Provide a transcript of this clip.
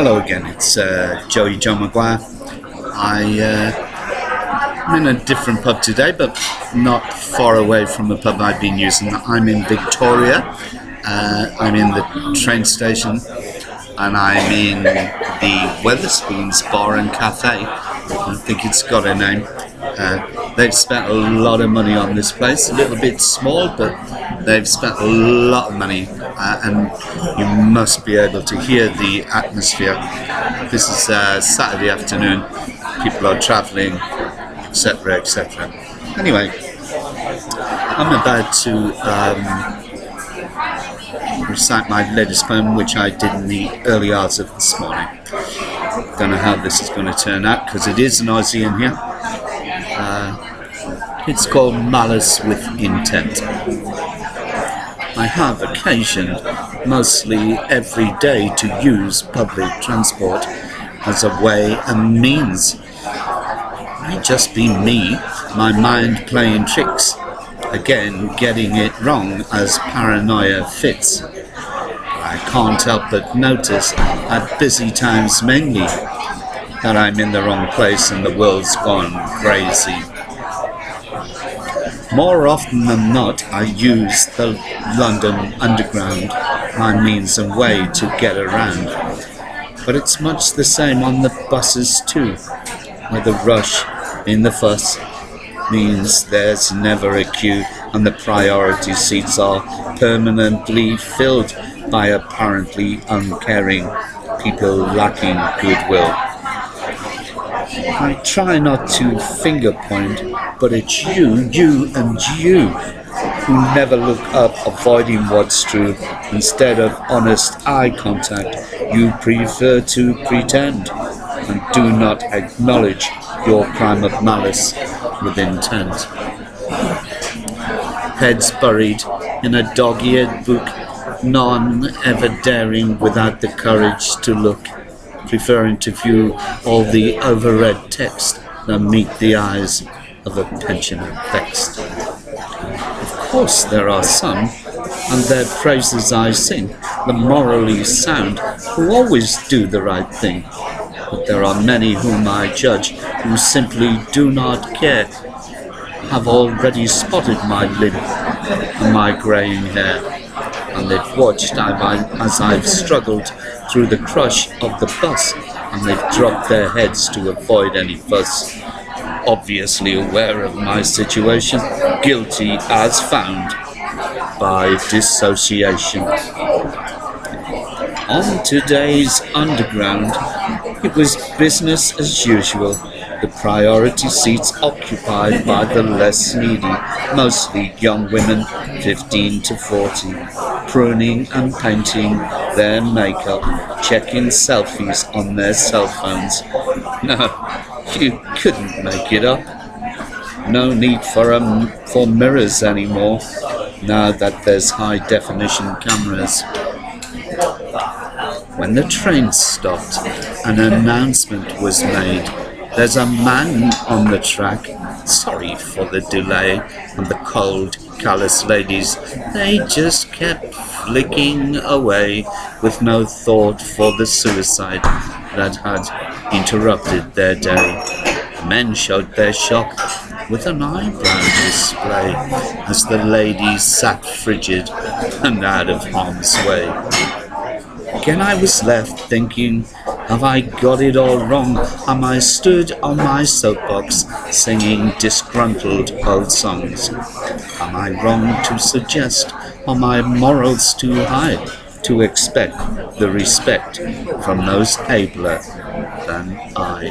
Hello again, it's Joey John Maguire. I'm in a different pub today, but not far away from the pub I've been using. I'm in Victoria. I'm in the train station, and I'm in the Wetherspoons Bar and Cafe. I think it's got a name. They've spent a lot of money on this place. A little bit small, but they've spent a lot of money, and you must be able to hear the atmosphere. This is Saturday afternoon. People are travelling, etc., etc. Anyway, I'm about to recite my latest poem, which I did in the early hours of this morning. Don't know how this is going to turn out because it is noisy in here. It's called Malice with Intent. I have occasion, mostly every day, to use public transport as a way and means. May just be me, my mind playing tricks, again getting it wrong as paranoia fits. I can't help but notice at busy times mainly that I'm in the wrong place and the world's gone crazy. More often than not, I use the London Underground, my means and way to get around. But it's much the same on the buses too, where the rush in the fuss means there's never a queue and the priority seats are permanently filled by apparently uncaring people lacking goodwill. I try not to finger point, but it's you and you who never look up, avoiding what's true. Instead of honest eye contact, you prefer to pretend and do not acknowledge your crime of malice with intent. Heads buried in a dog-eared book, none ever daring without the courage to look, preferring to view all the overread text than meet the eyes of a pensioner vexed. Of course there are some, and their praises I sing, the morally sound, who always do the right thing. But there are many whom I judge who simply do not care, have already spotted my limp and my greying hair, and they've watched as I've struggled through the crush of the bus, and they've dropped their heads to avoid any fuss. Obviously aware of my situation, guilty as found by dissociation. On today's Underground, it was business as usual. The priority seats occupied by the less needy, mostly young women 15 to 40, pruning and painting their makeup, checking selfies on their cell phones. No, you couldn't make it up. No need for mirrors anymore, now that there's high-definition cameras. When the train stopped, an announcement was made. There's a man on the track. Sorry for the delay. And the cold, callous ladies, they just kept flicking away with no thought for the suicide that had interrupted their day. Men showed their shock with an eyebrow display as the ladies sat frigid and out of harm's way. Again I was left thinking, have I got it all wrong? Am I stood on my soapbox singing disgruntled old songs? Am I wrong to suggest, are my morals too high to expect the respect from those abler than I?